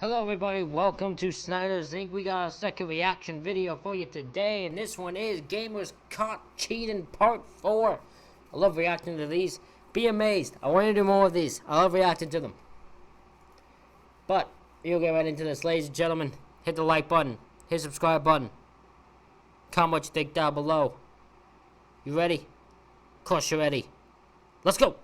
Hello everybody, welcome to Snyder's Inc. We got a second reaction video for you today, and this one is Gamers Caught Cheating Part 4. I love reacting to these. Be amazed. I want to do more of these. I love reacting to them. But, we'll get right into this. Ladies and gentlemen, hit the like button. Hit the subscribe button. Comment what you think down below. You ready? Of course you're ready. Let's go!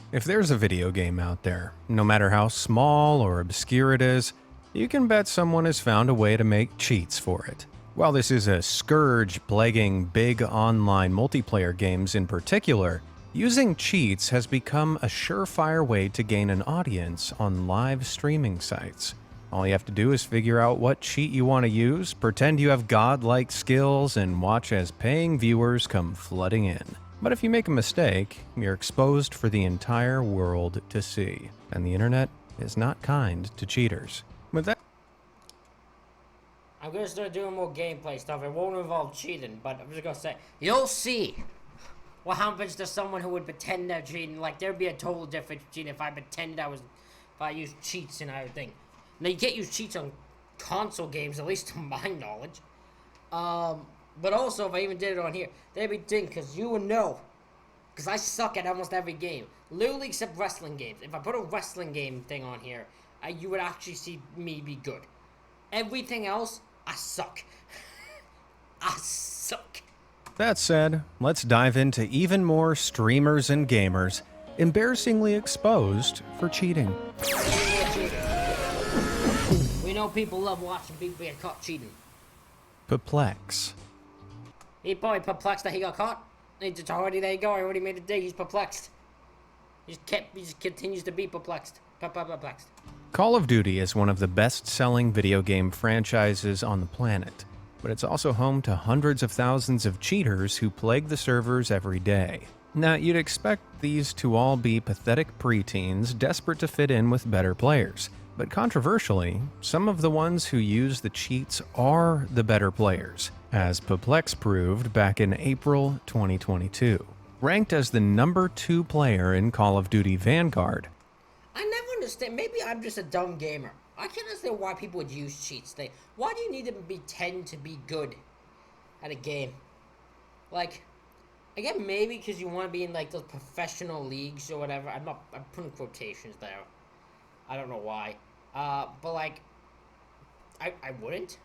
If there's a video game out there, no matter how small or obscure it is, you can bet someone has found a way to make cheats for it. While this is a scourge plaguing big online multiplayer games in particular, using cheats has become a surefire way to gain an audience on live streaming sites. All you have to do is figure out what cheat you want to use, pretend you have godlike skills, and watch as paying viewers come flooding in. But if you make a mistake, you're exposed for the entire world to see. And the internet is not kind to cheaters. With that, I'm gonna start doing more gameplay stuff. It won't involve cheating, but I'm just gonna say, you'll see what happens to someone who would pretend they're cheating. Like, there'd be a total difference between if I pretended if I used cheats and everything. Now, you can't use cheats on console games, at least to my knowledge. But also, if I even did it on here, they'd be thinking, because you would know. Because I suck at almost every game. Literally except wrestling games. If I put a wrestling game thing on here, you would actually see me be good. Everything else, I suck. I suck. that said, let's dive into even more streamers and gamers embarrassingly exposed for cheating. We know people love watching people get caught cheating. Perplex. He probably perplexed that he got caught. He just already, there you go, I already made it day. He's perplexed. He just continues to be perplexed. Perplexed. Call of Duty is one of the best-selling video game franchises on the planet, but it's also home to hundreds of thousands of cheaters who plague the servers every day. Now, you'd expect these to all be pathetic preteens desperate to fit in with better players, but controversially, some of the ones who use the cheats are the better players, as Perplex proved back in April 2022. Ranked as the #2 player in Call of Duty Vanguard, I never understand. Maybe I'm just a dumb gamer. I can't understand why people would use cheats. Why do you need to pretend to be good at a game? Like, again, maybe because you want to be in like those professional leagues or whatever. I'm putting quotations there. I don't know why. But like, I wouldn't.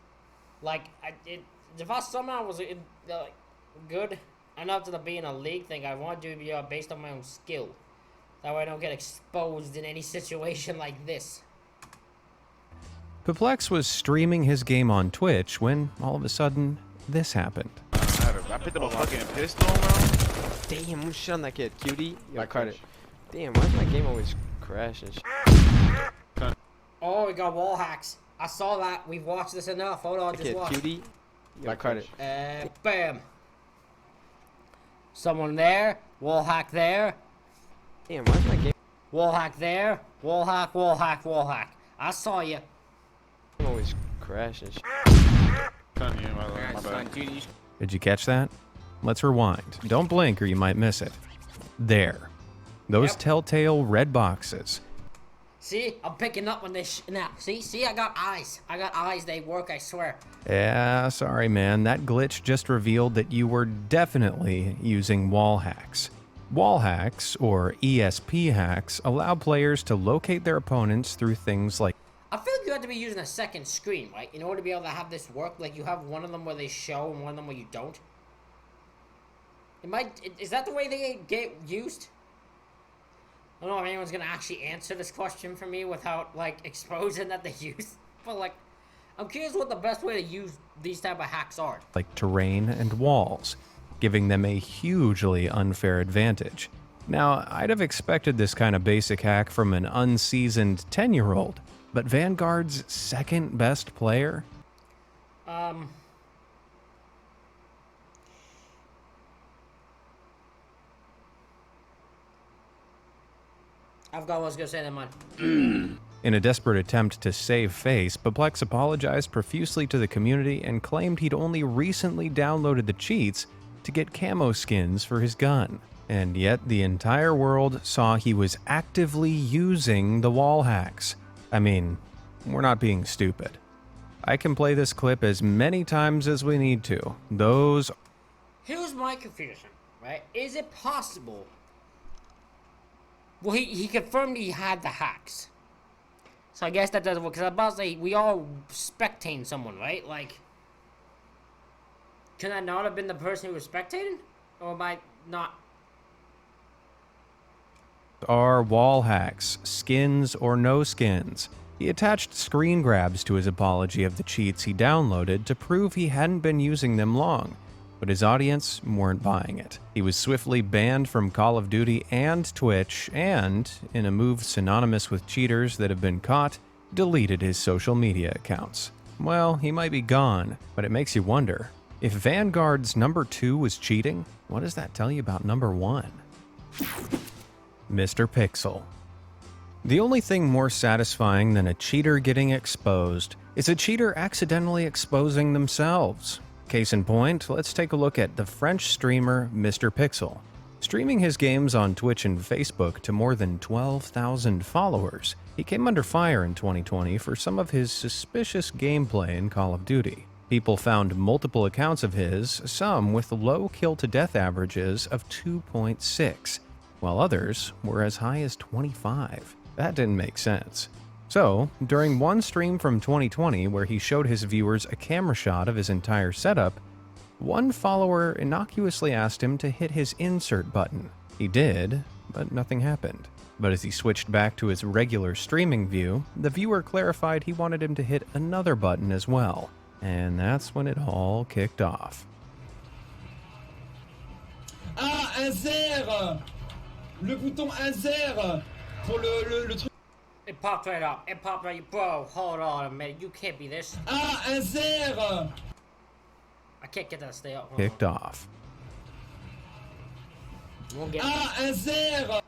Like, if I somehow was good enough to be in a league thing, I want to be based on my own skill. That way I don't get exposed in any situation like this. Perplex was streaming his game on Twitch when, all of a sudden, this happened. I picked up a fucking pistol, bro. Damn, I'm shit on that kid, cutie. Yo, Carter. Damn, why does my game always crash and Oh, we got wall hacks. I saw that. We've watched this enough. Hold on, just watch. cutie. Yo, Carter. Bam. Someone there. Wall hack there. Damn, why is my game Wall hack there. Wall hack, wall hack, wall hack. I saw you. always crash and My bad. Did you catch that? Let's rewind. Don't blink or you might miss it. There. Those Yep. telltale red boxes. See, I'm picking up on this now. See, I got eyes. I got eyes. They work, I swear. Yeah, sorry man, that glitch just revealed that you were definitely using wall hacks. Wall hacks, or ESP hacks, allow players to locate their opponents through things like I feel like you have to be using a second screen, right? In order to be able to have this work, like you have one of them where they show and one of them where you don't. Is that the way they get used? I don't know if anyone's gonna actually answer this question for me without like exposing that they use. But like, I'm curious what the best way to use these type of hacks are. terrain and walls, giving them a hugely unfair advantage. Now, I'd have expected this kind of basic hack from an unseasoned 10-year-old, but Vanguard's second best player? I've got what I was gonna say in mind. In a desperate attempt to save face, Perplex apologized profusely to the community and claimed he'd only recently downloaded the cheats to get camo skins for his gun. And yet the entire world saw he was actively using the wall hacks. I mean, we're not being stupid. I can play this clip as many times as we need to. Those Here's my confusion, right? Is it possible? Well, he confirmed he had the hacks. So I guess that doesn't work. Because I'm about to say, we all spectating someone, right? Like, can that not have been the person who was spectating? Or am I not? are wall hacks, skins or no skins. He attached screen grabs to his apology of the cheats he downloaded to prove he hadn't been using them long, but his audience weren't buying it. He was swiftly banned from Call of Duty and Twitch, and, in a move synonymous with cheaters that have been caught, deleted his social media accounts. Well, he might be gone, but it makes you wonder, if Vanguard's number 2 was cheating, what does that tell you about number 1? Mr. Pixel. The only thing more satisfying than a cheater getting exposed is a cheater accidentally exposing themselves. Case in point, let's take a look at the French streamer Mr. Pixel. Streaming his games on Twitch and Facebook to more than 12,000 followers, he came under fire in 2020 for some of his suspicious gameplay in Call of Duty. People found multiple accounts of his, some with low kill-to-death averages of 2.6, while others were as high as 25. That didn't make sense. So, during one stream from 2020 where he showed his viewers a camera shot of his entire setup, one follower innocuously asked him to hit his insert button. He did, but nothing happened. But as he switched back to his regular streaming view, the viewer clarified he wanted him to hit another button as well. And that's when it all kicked off. Ah, un zer! Le bouton un zer! Pour le truc. It popped right up. It popped right. Bro, hold on a minute. You can't be this. Ah, un zer! I can't get that to stay up. Hold Kicked off. on. Won't get Ah, un zer!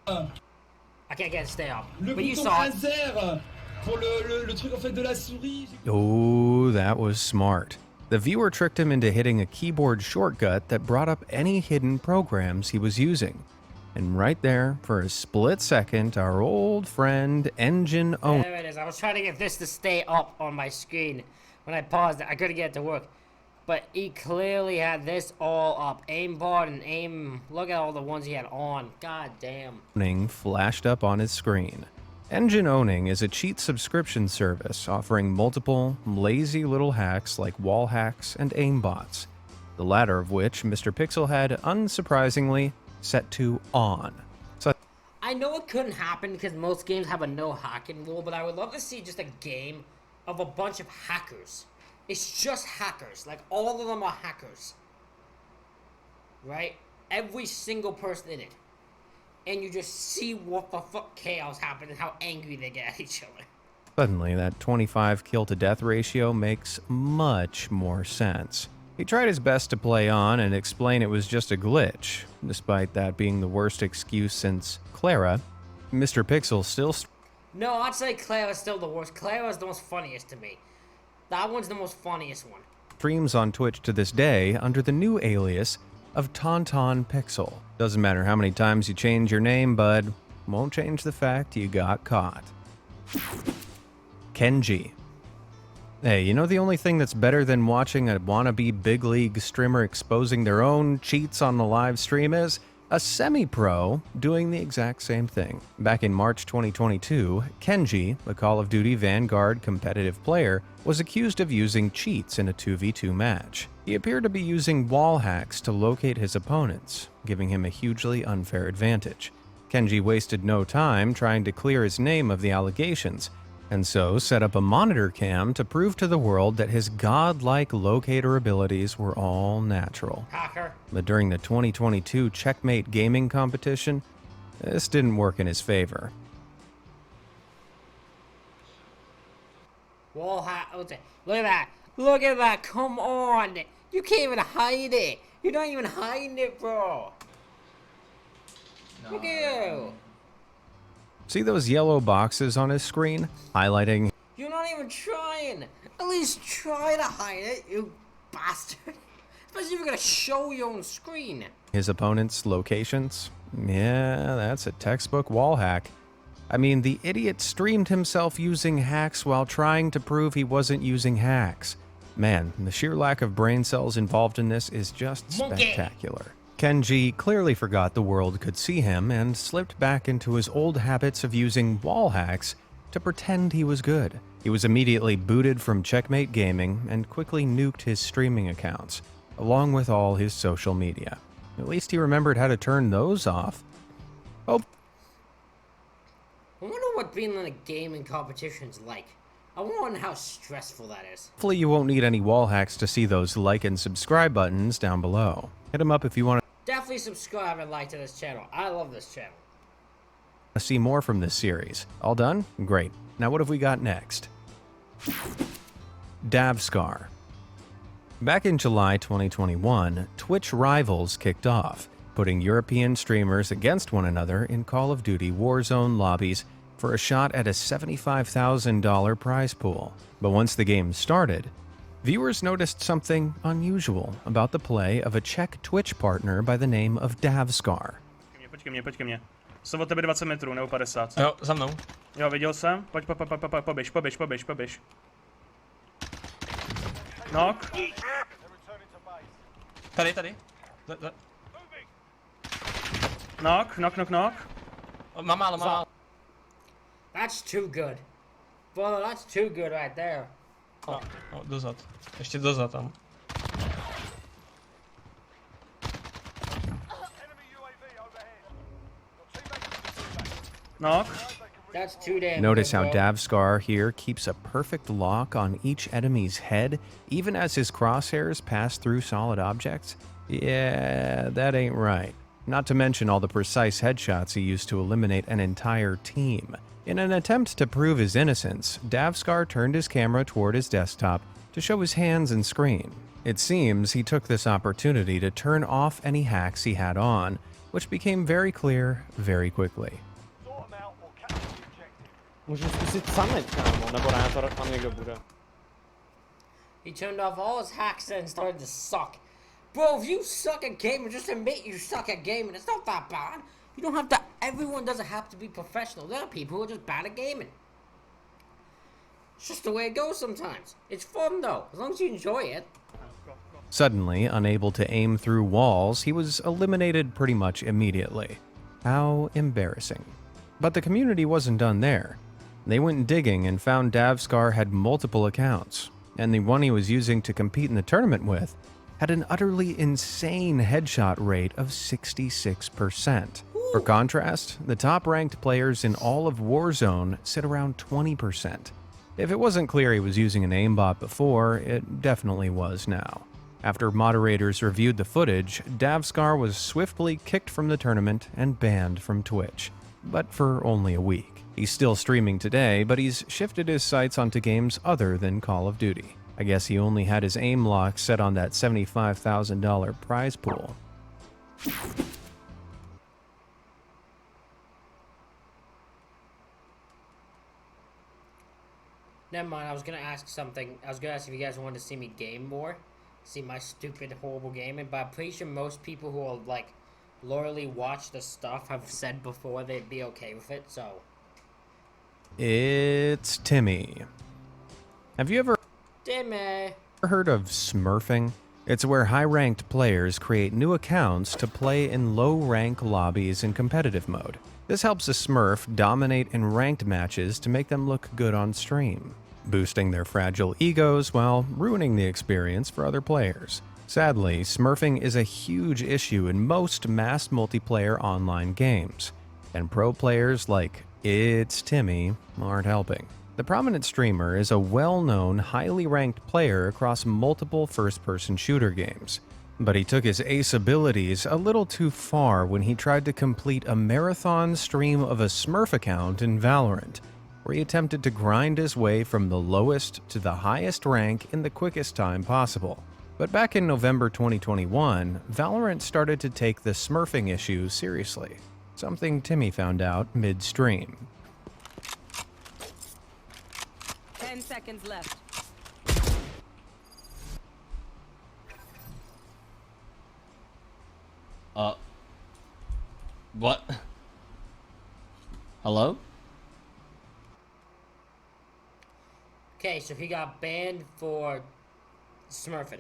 I can't get it to stay up. Le But you bouton saw un it. zer! Pour le truc en fait de la souris. Oh, that was smart. The viewer tricked him into hitting a keyboard shortcut that brought up any hidden programs he was using. And right there, for a split second, our old friend Engine Owner There it is. I was trying to get this to stay up on my screen. When I paused it, I couldn't get it to work. But he clearly had this all up. Aimbot and aim. Look at all the ones he had on. God damn. Owning flashed up on his screen. Engine Owning is a cheat subscription service offering multiple, lazy little hacks like wall hacks and aimbots, the latter of which Mr. Pixel had, unsurprisingly, set to on. So I know it couldn't happen because most games have a no hacking rule, but I would love to see just a game of a bunch of hackers. It's just hackers. Like, all of them are hackers. Right? Every single person in it. And you just see what the fuck chaos happens and how angry they get at each other. suddenly, that 25 kill-to-death ratio makes much more sense. He tried his best to play on and explain it was just a glitch. Despite that being the worst excuse since Clara, Mr. Pixel still No, I'd say Clara's still the worst. Clara's the most funniest to me. That one's the most funniest one. streams on Twitch to this day under the new alias of Tauntaun Pixel. Doesn't matter how many times you change your name, bud. Won't change the fact you got caught. Kenji. Hey, you know the only thing that's better than watching a wannabe big league streamer exposing their own cheats on the live stream is? A semi-pro doing the exact same thing. Back in March 2022, Kenji, a Call of Duty Vanguard competitive player, was accused of using cheats in a 2v2 match. He appeared to be using wall hacks to locate his opponents, giving him a hugely unfair advantage. Kenji wasted no time trying to clear his name of the allegations, and so set up a monitor cam to prove to the world that his godlike locator abilities were all natural. Hacker. But during the 2022 Checkmate Gaming competition, this didn't work in his favor. Wall hack. Look at that. Look at that. Come on. You can't even hide it. You're not even hiding it, bro. Look at you. See those yellow boxes on his screen, highlighting You're not even trying. At least try to hide it, you bastard. Especially if you're gonna show your own screen. his opponent's locations? Yeah, that's a textbook wall hack. I mean, the idiot streamed himself using hacks while trying to prove he wasn't using hacks. Man, the sheer lack of brain cells involved in this is just Monkey. spectacular. Kenji clearly forgot the world could see him and slipped back into his old habits of using wall hacks to pretend he was good. He was immediately booted from Checkmate Gaming and quickly nuked his streaming accounts, along with all his social media. At least he remembered how to turn those off. Oh, I wonder what being in a gaming competition's like. I wonder how stressful that is. hopefully you won't need any wall hacks to see those like and subscribe buttons down below. Hit them up if you want Definitely subscribe and like to this channel. I love this channel. to see more from this series. All done? Great. Now what have we got next? Davscar. Back in July 2021, Twitch Rivals kicked off, putting European streamers against one another in Call of Duty Warzone lobbies for a shot at a $75,000 prize pool. But once the game started, viewers noticed something unusual about the play of a Czech Twitch partner by the name of Davscar. Pojď ke mně. Jsou od tebe 20 metrů, nebo 50. Jo, za mnou. Jo, viděl jsem. Poběž. Knock. Tady. Knock. Mám málo. That's too good. Brother, that's too good right there. No, dozad. Ještě dozad tam. Knock. That's too damn Notice good, how bro. Davscar here keeps a perfect lock on each enemy's head, even as his crosshairs pass through solid objects? Yeah, that ain't right. Not to mention all the precise headshots he used to eliminate an entire team. In an attempt to prove his innocence, Davscar turned his camera toward his desktop to show his hands and screen. It seems he took this opportunity to turn off any hacks he had on, which became very clear very quickly. Můžu zkusit summit, kámo, nebo ne, to tam někdo bude. He turned off all his hacks and started to suck. Bro, if you suck at gaming, just admit you suck at gaming. It's not that bad. You don't have to. Everyone doesn't have to be professional. There are people who are just bad at gaming. It's just the way it goes sometimes. It's fun though, as long as you enjoy it. Suddenly, unable to aim through walls, he was eliminated pretty much immediately. How embarrassing. But the community wasn't done there. They went digging and found Davscar had multiple accounts, and the one he was using to compete in the tournament with had an utterly insane headshot rate of 66%. For contrast, the top-ranked players in all of Warzone sit around 20%. If it wasn't clear he was using an aimbot before, it definitely was now. After moderators reviewed the footage, Davscar was swiftly kicked from the tournament and banned from Twitch, but for only a week. He's still streaming today, but he's shifted his sights onto games other than Call of Duty. I guess he only had his aim lock set on that $75,000 prize pool. Never mind, I was gonna ask something. I was gonna ask if you guys wanted to see me game more. See my stupid, horrible gaming, but I'm pretty sure most people who will, like, loyally watch the stuff have said before they'd be okay with it, so. It's Timmy. Have you ever Dimmy. heard of smurfing? It's where high-ranked players create new accounts to play in low-rank lobbies in competitive mode. This helps a smurf dominate in ranked matches to make them look good on stream, boosting their fragile egos while ruining the experience for other players. Sadly, smurfing is a huge issue in most mass multiplayer online games, and pro players like It's Timmy aren't helping. The prominent streamer is a well-known, highly ranked player across multiple first-person shooter games, but he took his ace abilities a little too far when he tried to complete a marathon stream of a Smurf account in Valorant, where he attempted to grind his way from the lowest to the highest rank in the quickest time possible. But back in November 2021, Valorant started to take the smurfing issue seriously, something Timmy found out mid-stream. 10 seconds left. What? Hello? Okay, so he got banned for smurfing.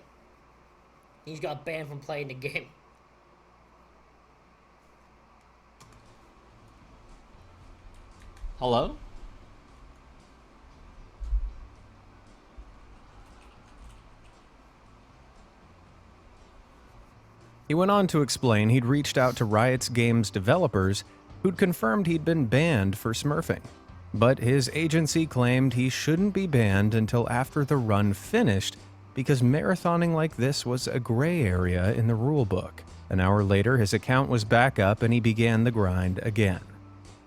He's got banned from playing the game. Hello? He went on to explain he'd reached out to Riot's Games developers who'd confirmed he'd been banned for smurfing. But his agency claimed he shouldn't be banned until after the run finished because marathoning like this was a gray area in the rulebook. An hour later, his account was back up and he began the grind again.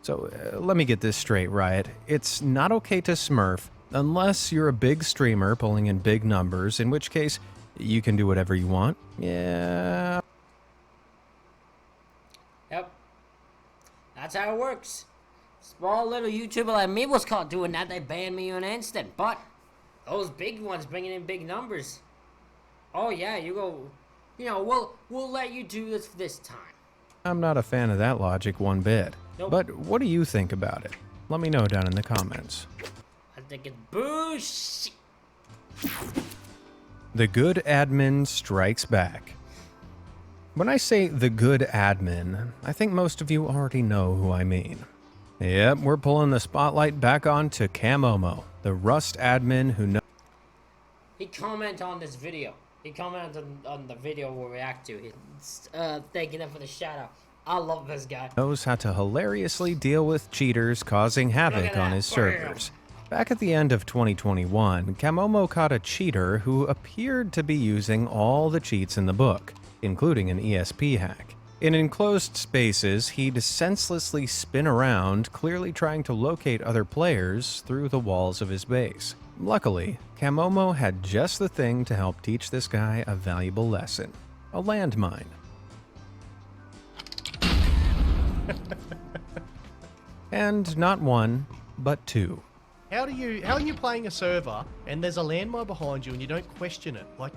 So let me get this straight, Riot. It's not okay to smurf unless you're a big streamer pulling in big numbers, in which case you can do whatever you want. Yeah. Yep. That's how it works. Small little YouTuber like me was caught doing that. They banned me in an instant. But those big ones bringing in big numbers. Oh yeah, you go. You know, we'll let you do this time. I'm not a fan of that logic one bit. Nope. But what do you think about it? Let me know down in the comments. I think it's bullshit. The good admin strikes back. When I say the good admin, I think most of you already know who I mean. Yep, we're pulling the spotlight back on to Camomo, the Rust admin who knows. He commented on this video. He commented on the video we'll react to. He's thanking him for the shout out. I love this guy. Knows how to hilariously deal with cheaters causing havoc on his servers. Back at the end of 2021, Camomo caught a cheater who appeared to be using all the cheats in the book, including an ESP hack. In enclosed spaces, he'd senselessly spin around, clearly trying to locate other players through the walls of his base. Luckily, Camomo had just the thing to help teach this guy a valuable lesson: a landmine. And not one, but two. How are you playing a server and there's a landmine behind you and you don't question it? Like,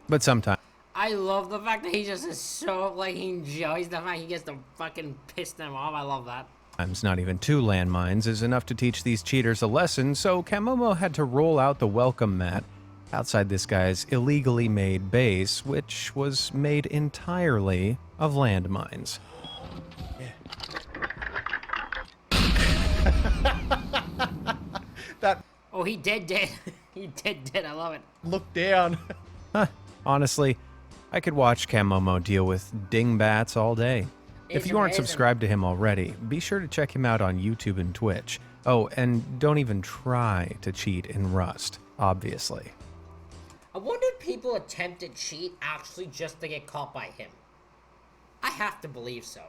But sometimes I love the fact that he just is so, like, he enjoys the fact he gets to fucking piss them off. I love that. not even two landmines is enough to teach these cheaters a lesson, so Camomo had to roll out the welcome mat outside this guy's illegally made base, which was made entirely of landmines. that Oh, he dead. He dead. I love it. look down. Honestly, I could watch Camomo deal with dingbats all day. If It's you aren't amazing. subscribed to him already, be sure to check him out on YouTube and Twitch. Oh, and don't even try to cheat in Rust, obviously. I wonder if people attempt to cheat actually just to get caught by him. I have to believe so.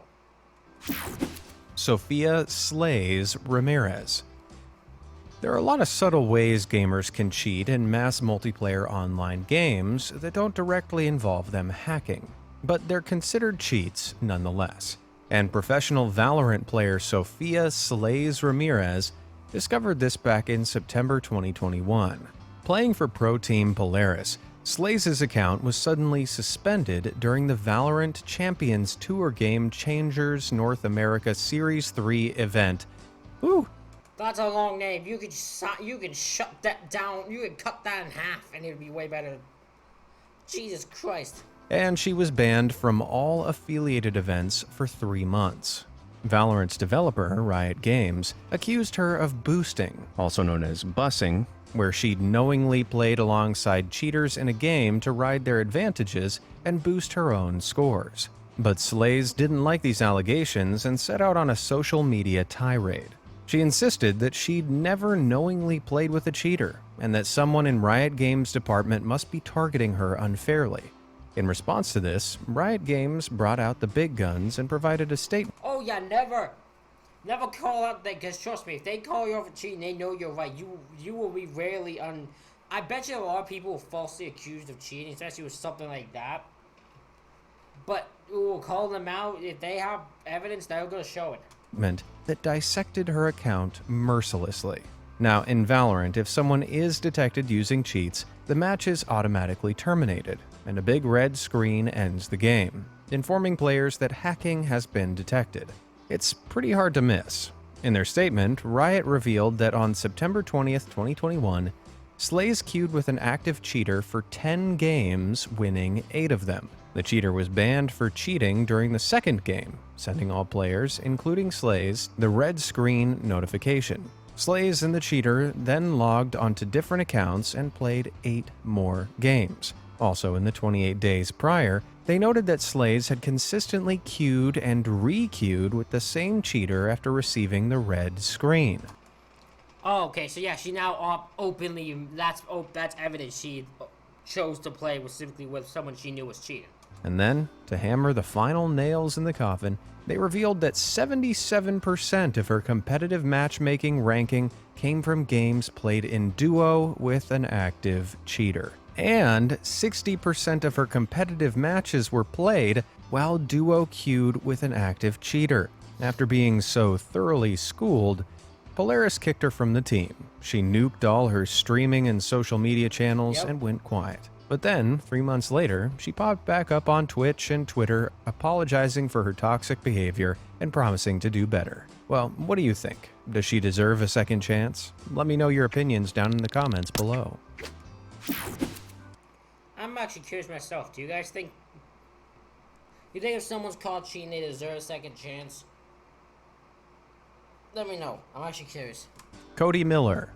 Sophia slays Ramirez. There are a lot of subtle ways gamers can cheat in mass multiplayer online games that don't directly involve them hacking, but they're considered cheats nonetheless. And professional Valorant player Sophia slays Ramirez discovered this back in September 2021. Playing for pro team Polaris, Slays' account was suddenly suspended during the Valorant Champions Tour Game Changers North America Series 3 event. Ooh, That's a long name. You can shut that down. You can cut that in half, and it'd be way better. Jesus Christ. and she was banned from all affiliated events for 3 months. Valorant's developer, Riot Games, accused her of boosting, also known as bussing, where she'd knowingly played alongside cheaters in a game to ride their advantages and boost her own scores. But Slays didn't like these allegations and set out on a social media tirade. She insisted that she'd never knowingly played with a cheater, and that someone in Riot Games' department must be targeting her unfairly. In response to this, Riot Games brought out the big guns and provided a statement. Oh yeah, never call out that, because trust me, if they call you out for cheating, they know you're right. You will be rarely I bet you a lot of people are falsely accused of cheating, especially with something like that. But we will call them out if they have evidence. They're gonna show it. That dissected her account mercilessly. Now, in Valorant, if someone is detected using cheats, the match is automatically terminated, and a big red screen ends the game. informing players that hacking has been detected. It's pretty hard to miss. In their statement, Riot revealed that on September 20th, 2021, Slays queued with an active cheater for 10 games, winning 8 of them. The cheater was banned for cheating during the second game, sending all players, including Slays, the red screen notification. Slays and the cheater then logged onto different accounts and played 8 more games. Also, in the 28 days prior, they noted that Slays had consistently queued and re-queued with the same cheater after receiving the red screen. Oh, okay, so yeah, she now openly, that's evidence she chose to play specifically with someone she knew was cheating. And then, to hammer the final nails in the coffin, they revealed that 77% of her competitive matchmaking ranking came from games played in duo with an active cheater. And 60% of her competitive matches were played while duo queued with an active cheater. After being so thoroughly schooled, Polaris kicked her from the team. She nuked all her streaming and social media channels and went quiet. But then, 3 months later, she popped back up on Twitch and Twitter, apologizing for her toxic behavior and promising to do better. Well, what do you think? Does she deserve a second chance? Let me know your opinions down in the comments below. I'm actually curious myself. Do you guys think... You think if someone's caught cheating, they deserve a second chance? Let me know. I'm actually curious. Cody Miller.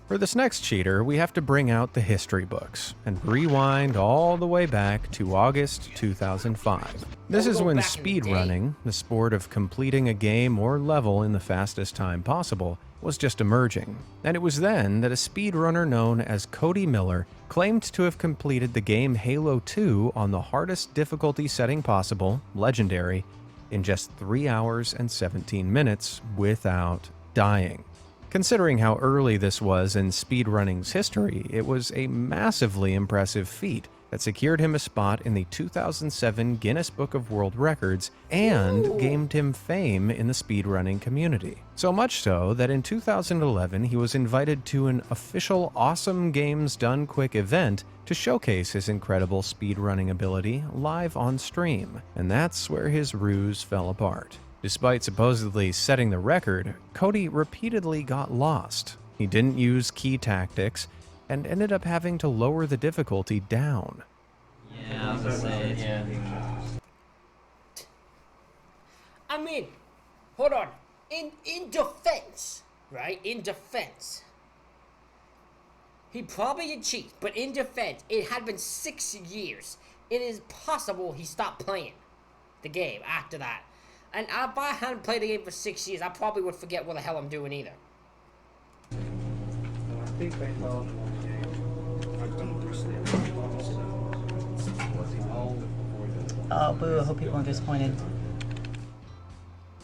For this next cheater, we have to bring out the history books and rewind all the way back to August 2005. This is when speedrunning, the sport of completing a game or level in the fastest time possible, was just emerging. And it was then that a speedrunner known as Cody Miller claimed to have completed the game Halo 2 on the hardest difficulty setting possible, Legendary, in just 3 hours and 17 minutes without dying. Considering how early this was in speedrunning's history, it was a massively impressive feat that secured him a spot in the 2007 Guinness Book of World Records and gained him fame in the speedrunning community. So much so that in 2011 he was invited to an official Awesome Games Done Quick event to showcase his incredible speedrunning ability live on stream, and that's where his ruse fell apart. Despite supposedly setting the record, Cody repeatedly got lost. He didn't use key tactics and ended up having to lower the difficulty down. I mean, hold on. In defense, right? In defense. He probably did cheat, but in defense, it had been 6 years. It is possible he stopped playing the game after that. And if I hadn't played the game for 6 years, I probably would forget what the hell I'm doing either. Oh, boo, I hope people aren't disappointed.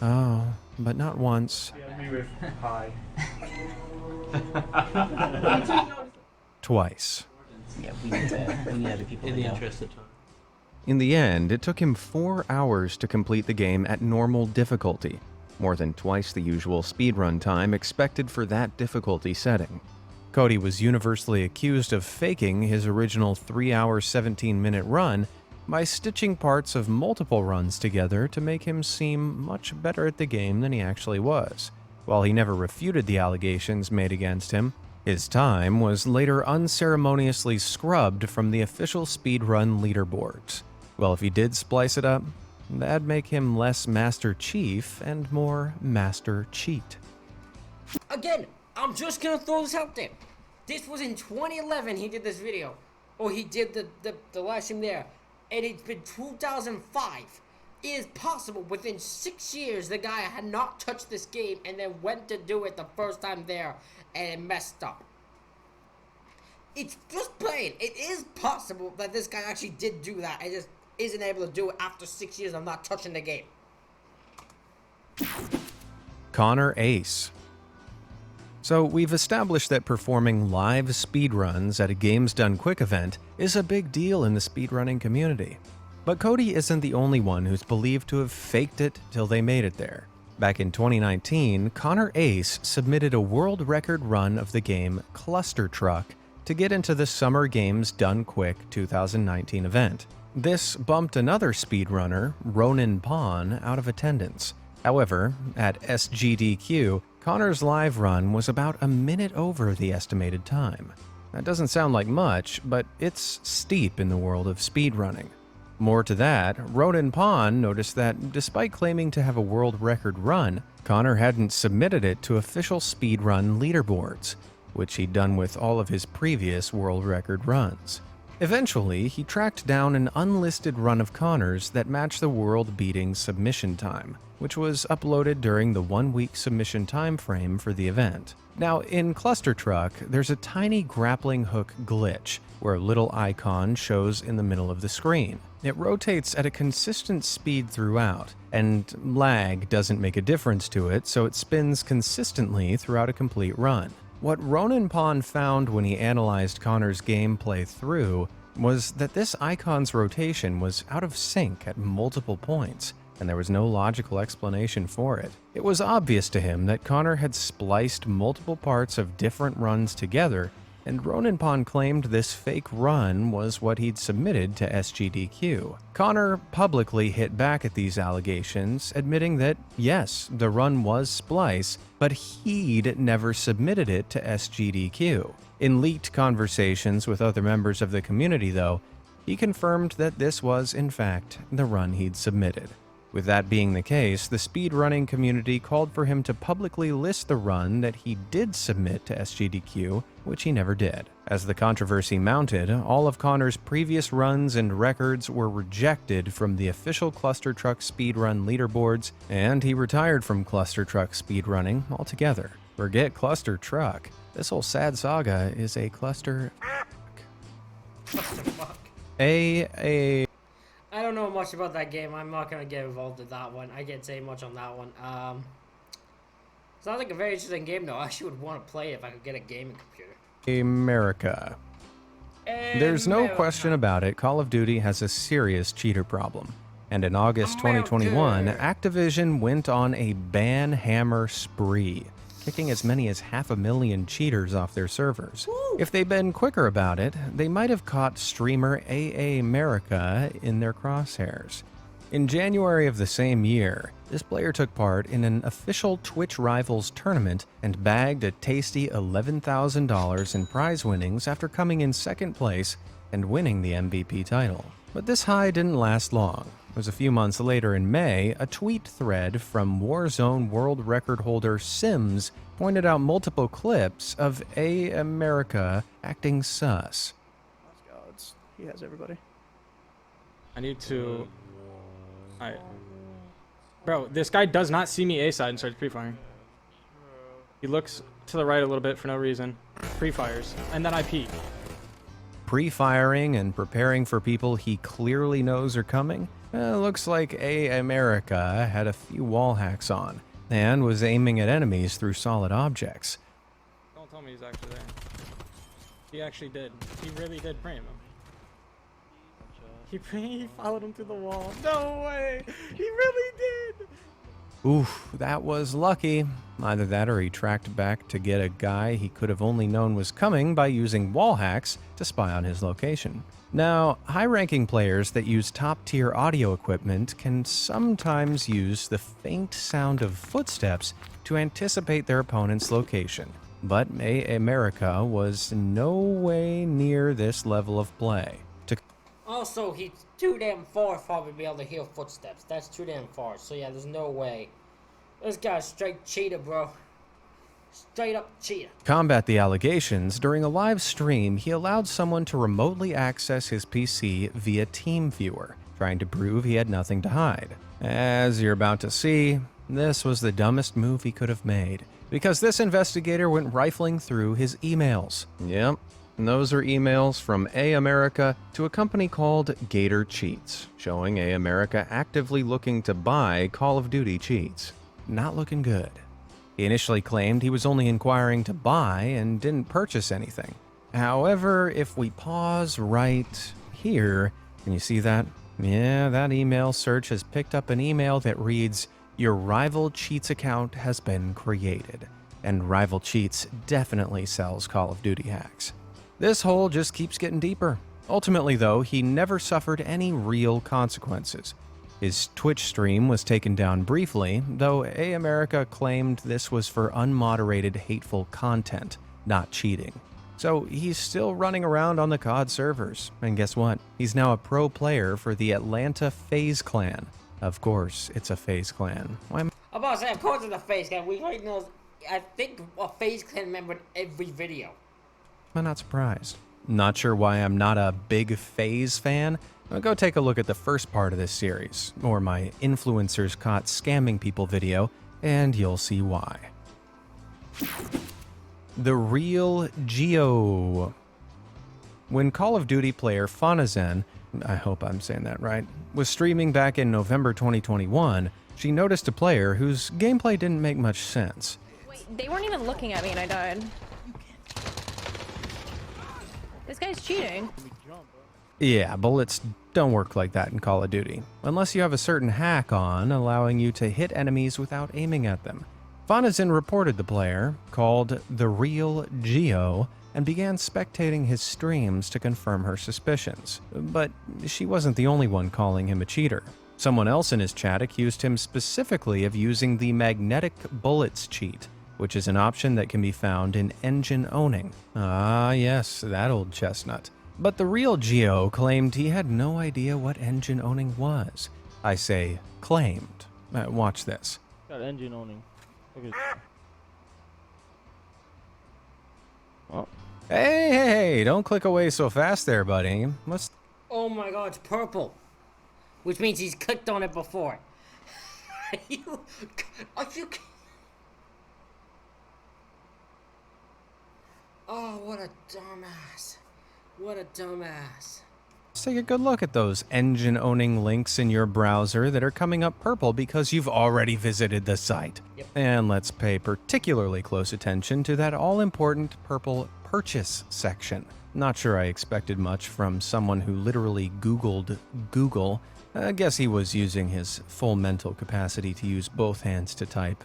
Oh, but not once. Twice. Yeah, we need other people in the interest of time. In the end, it took him 4 hours to complete the game at normal difficulty, more than twice the usual speedrun time expected for that difficulty setting. Cody was universally accused of faking his original 3-hour 17-minute run by stitching parts of multiple runs together to make him seem much better at the game than he actually was. While he never refuted the allegations made against him, his time was later unceremoniously scrubbed from the official speedrun leaderboards. Well, if he did splice it up, that'd make him less Master Chief and more Master Cheat. Again, I'm just gonna throw this out there. This was in 2011 he did this video. Or he did the live stream there. And it's been 2005. It is possible within 6 years the guy had not touched this game and then went to do it the first time there and it messed up. It's just plain. It is possible that this guy actually did do that and just isn't able to do it after 6 years of not touching the game. Connor Ace. So we've established that performing live speedruns at a Games Done Quick event is a big deal in the speedrunning community. But Cody isn't the only one who's believed to have faked it till they made it there. Back in 2019, Connor Ace submitted a world record run of the game Cluster Truck to get into the Summer Games Done Quick 2019 event. This bumped another speedrunner, Ronan Pawn, out of attendance. However, at SGDQ, Connor's live run was about a minute over the estimated time. That doesn't sound like much, but it's steep in the world of speedrunning. More to that, Ronan Pawn noticed that despite claiming to have a world record run, Connor hadn't submitted it to official speedrun leaderboards, which he'd done with all of his previous world record runs. Eventually, he tracked down an unlisted run of Connor's that matched the world-beating submission time, which was uploaded during the 1-week submission time frame for the event. Now, in Cluster Truck, there's a tiny grappling hook glitch where a little icon shows in the middle of the screen. It rotates at a consistent speed throughout, and lag doesn't make a difference to it, so it spins consistently throughout a complete run. What Ronan Pawn found when he analyzed Connor's gameplay through was that this icon's rotation was out of sync at multiple points, and there was no logical explanation for it. It was obvious to him that Connor had spliced multiple parts of different runs together, and Ronan Pawn claimed this fake run was what he'd submitted to SGDQ. Connor publicly hit back at these allegations, admitting that, yes, the run was splice, but he'd never submitted it to SGDQ. In leaked conversations with other members of the community, though, he confirmed that this was, in fact, the run he'd submitted. With that being the case, the speedrunning community called for him to publicly list the run that he did submit to SGDQ, which he never did. As the controversy mounted, all of Connor's previous runs and records were rejected from the official Cluster Truck speedrun leaderboards, and he retired from Cluster Truck speedrunning altogether. Forget Cluster Truck. This whole sad saga is a cluster... I don't know much about that game. I'm not gonna get involved in that one. I can't say much on that one. Sounds like a very interesting game, though. I actually would want to play it if I could get a gaming computer. America. There's no question about it, Call of Duty has a serious cheater problem. And in August 2021, Activision went on a ban hammer spree, kicking as many as 500,000 cheaters off their servers. If they'd been quicker about it, they might have caught streamer AA America in their crosshairs. In January of the same year, this player took part in an official Twitch Rivals tournament and bagged a tasty $11,000 in prize winnings after coming in second place and winning the MVP title. But this high didn't last long. It was a few months later in May, a tweet thread from Warzone world record holder Sims pointed out multiple clips of A America acting sus. He has everybody. I need to... Bro, this guy does not see me A side and starts pre-firing. He looks to the right a little bit for no reason. Pre-fires. And then I peek. Pre-firing and preparing for people he clearly knows are coming? Looks like A America had a few wall hacks on and was aiming at enemies through solid objects. Don't tell me he's actually there. He actually did. He really did frame him. He followed him through the wall. No way! He really did! Oof, that was lucky. Either that or he tracked back to get a guy he could have only known was coming by using wall hacks to spy on his location. Now, high-ranking players that use top-tier audio equipment can sometimes use the faint sound of footsteps to anticipate their opponent's location. But A America was no way near this level of play. Also, he's too damn far for me to be able to hear footsteps. That's too damn far. So yeah, there's no way. This guy's straight cheater, bro. Straight up cheater. Combat the allegations, during a live stream, he allowed someone to remotely access his PC via TeamViewer, trying to prove he had nothing to hide. As you're about to see, this was the dumbest move he could have made, because this investigator went rifling through his emails. Yep. And those are emails from A America to a company called Gator Cheats, showing A America actively looking to buy Call of Duty cheats. Not looking good. He initially claimed he was only inquiring to buy and didn't purchase anything. However, if we pause right here, can you see that? Yeah, that email search has picked up an email that reads, "Your Rival Cheats account has been created." And Rival Cheats definitely sells Call of Duty hacks. This hole just keeps getting deeper. Ultimately, though, he never suffered any real consequences. His Twitch stream was taken down briefly, though America claimed this was for unmoderated hateful content, not cheating. So he's still running around on the COD servers, and guess what? He's now a pro player for the Atlanta FaZe Clan. Of course, it's a FaZe Clan. Why am I'm about to say, of course it's a FaZe Clan. We already know, I think a FaZe Clan member in every video. I not surprised? Not sure why I'm not a big FaZe fan? Well, go take a look at the first part of this series, or my Influencers Caught Scamming People video, and you'll see why. The Real Geo. When Call of Duty player Faunazen, I hope I'm saying that right, was streaming back in November 2021, she noticed a player whose gameplay didn't make much sense. Wait, they weren't even looking at me and I died. This guy's cheating. Yeah, bullets don't work like that in Call of Duty, unless you have a certain hack on allowing you to hit enemies without aiming at them. Faunazen reported the player, called The Real Geo, and began spectating his streams to confirm her suspicions. But she wasn't the only one calling him a cheater. Someone else in his chat accused him specifically of using the magnetic bullets cheat, which is an option that can be found in engine owning. Ah, yes, that old chestnut. But The Real Geo claimed he had no idea what engine owning was. I say claimed. Watch this. Got engine owning. Oh. Hey, don't click away so fast there, buddy. Let's... Oh my god, it's purple. Which means he's clicked on it before. Are you... Oh, what a dumbass. What a dumbass. Let's take a good look at those engine-owning links in your browser that are coming up purple because you've already visited the site. Yep. And let's pay particularly close attention to that all-important purple purchase section. Not sure I expected much from someone who literally Googled Google. I guess he was using his full mental capacity to use both hands to type.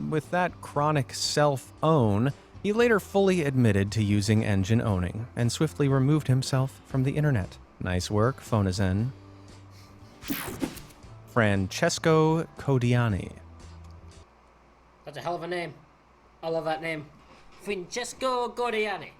With that chronic self-own, he later fully admitted to using engine owning and swiftly removed himself from the internet. Nice work, Faunazen. Francesco Codiani. That's a hell of a name. I love that name. Francesco Gordiani.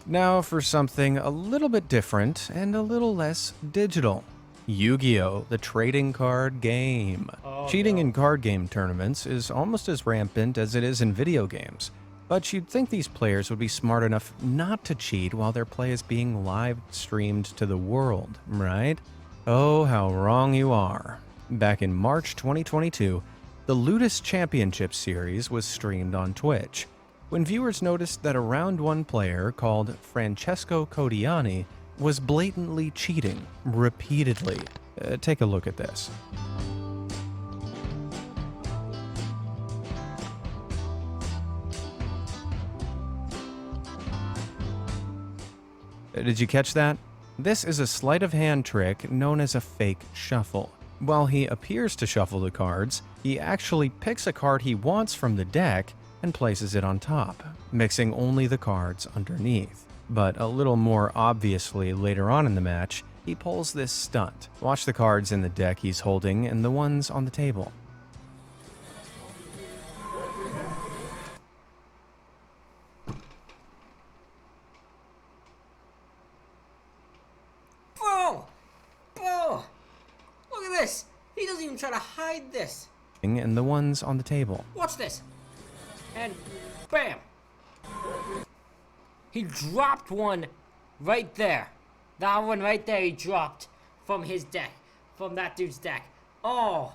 Now for something a little bit different and a little less digital. Yu-Gi-Oh! The trading card game. Oh, Cheating no. in card game tournaments is almost as rampant as it is in video games. But you'd think these players would be smart enough not to cheat while their play is being live streamed to the world, right? Oh, how wrong you are. Back in March 2022, the Ludus Championship Series was streamed on Twitch, when viewers noticed that a round one player called Francesco Codiani was blatantly cheating, repeatedly. Take a look at this. Did you catch that? This is a sleight of hand trick known as a fake shuffle. While he appears to shuffle the cards, he actually picks a card he wants from the deck and places it on top, mixing only the cards underneath. But a little more obviously later on in the match, he pulls this stunt. Watch the cards in the deck he's holding and the ones on the table. Bro! Look at this! He doesn't even try to hide this! And the ones on the table. Watch this! And bam! He dropped one right there. That one right there he dropped from his deck. From that dude's deck. Oh!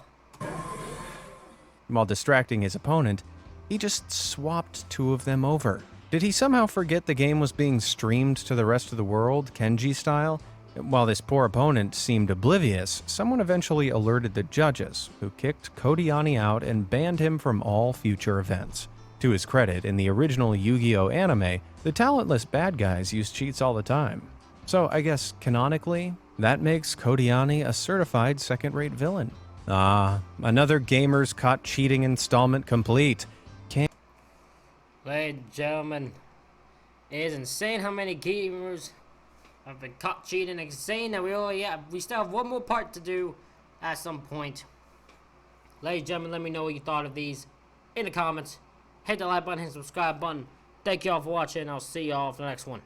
While distracting his opponent, he just swapped two of them over. Did he somehow forget the game was being streamed to the rest of the world, Kenji style? While this poor opponent seemed oblivious, someone eventually alerted the judges, who kicked Codiani out and banned him from all future events. To his credit, in the original Yu-Gi-Oh! Anime, the talentless bad guys use cheats all the time. So I guess, canonically, that makes Codiani a certified second-rate villain. Ah, another Gamers Caught Cheating installment complete. Ladies and gentlemen, it is insane how many gamers I've been caught cheating insane, and we still have one more part to do at some point. Ladies and gentlemen, let me know what you thought of these in the comments. Hit the like button, hit the subscribe button. Thank you all for watching, and I'll see y'all for the next one.